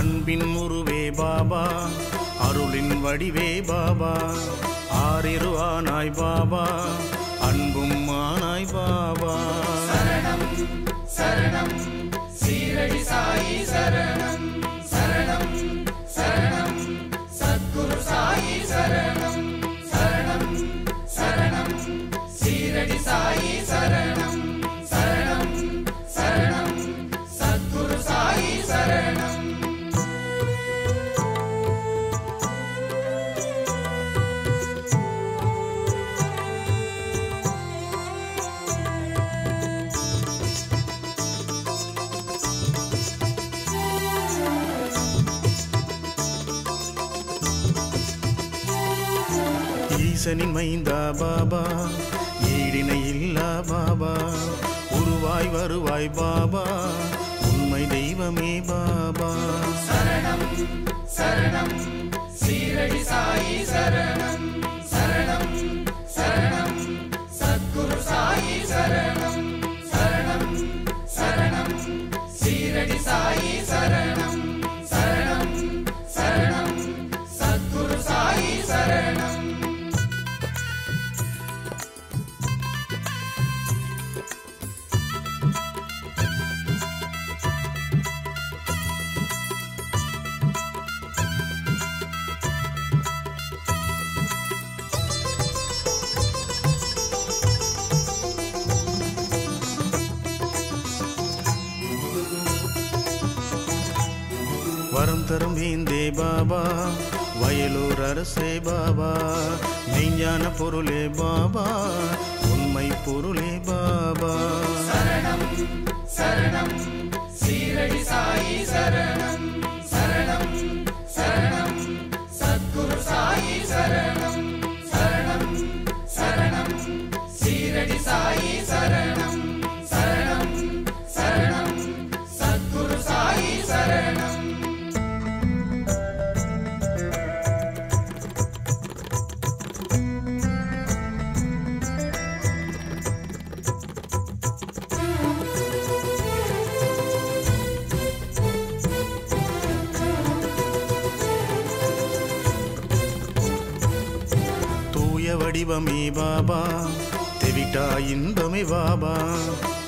அன்பின் உருவே பாபா அருளின் வடிவே பாபா ஆறிரு ஆனாய் பாபா அன்பும் ஆனாய் பாபா சரணம் சரணம் சீரடி சாயி சரணம் சரணம் சரணம் சத்குரு சாயி சரணம் சரணம் சரணம் சீரடி சாயி சரணம் சரணம் சரணம் சத்குரு சாயி சரணம் ஈசனின் மைந்தா பாபா ஈடினை இல்லா பாபா உருவாய் வருவாய் பாபா உண்மை தெய்வமே பாபா சரணம் சரணம் சீரடி சாயி சரணம் சரணம் சரணம் சத்குரு சாயி சரணம் சரணம் சரணம் சீரடி சாயி சரணம் சரணம் சரணம் சத்குரு சாயி சரணம் வரம் தரும் வேந்தே பாபா வயலூர் அரசே பாபா மெய்ஞான பொருளே பாபா உண்மை பொருளே பாபா சரணம் சரணம் சீரடி சாயி சரணம் சரணம் சரணம் சத்குரு சாயி சரணம் சரணம் சரணம் சீரடி சாயி சரணம் சரணம் சரணம் சத்குரு சாயி சரணம் வடிவமே பாபா தெவிட்டா இன்பமே பாபா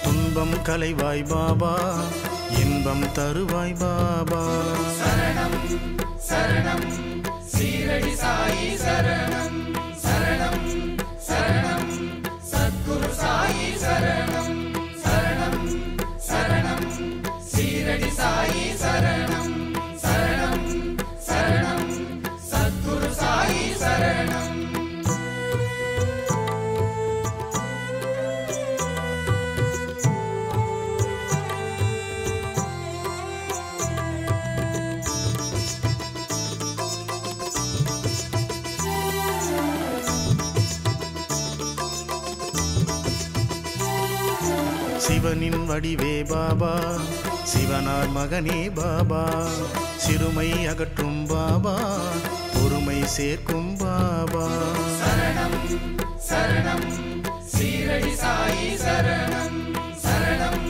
துன்பம் கலைவாய் பாபா இன்பம் தருவாய் பாபா சரணம் சரணம் சீரடி சாயி சரணம் சரணம் சரணம் சத்குரு சாயி சரணம் சரணம் சரணம் சீரடி சாயி சரணம் சரணம் சரணம் சத்குரு சாயி சரணம் சிவனின் வடிவே பாபா சிவனார் மகனே பாபா சிறுமை அகற்றும் பாபா பொறுமை சேர்க்கும் பாபா சரணம் சரணம் சீரடி சாயி சரணம் சரணம்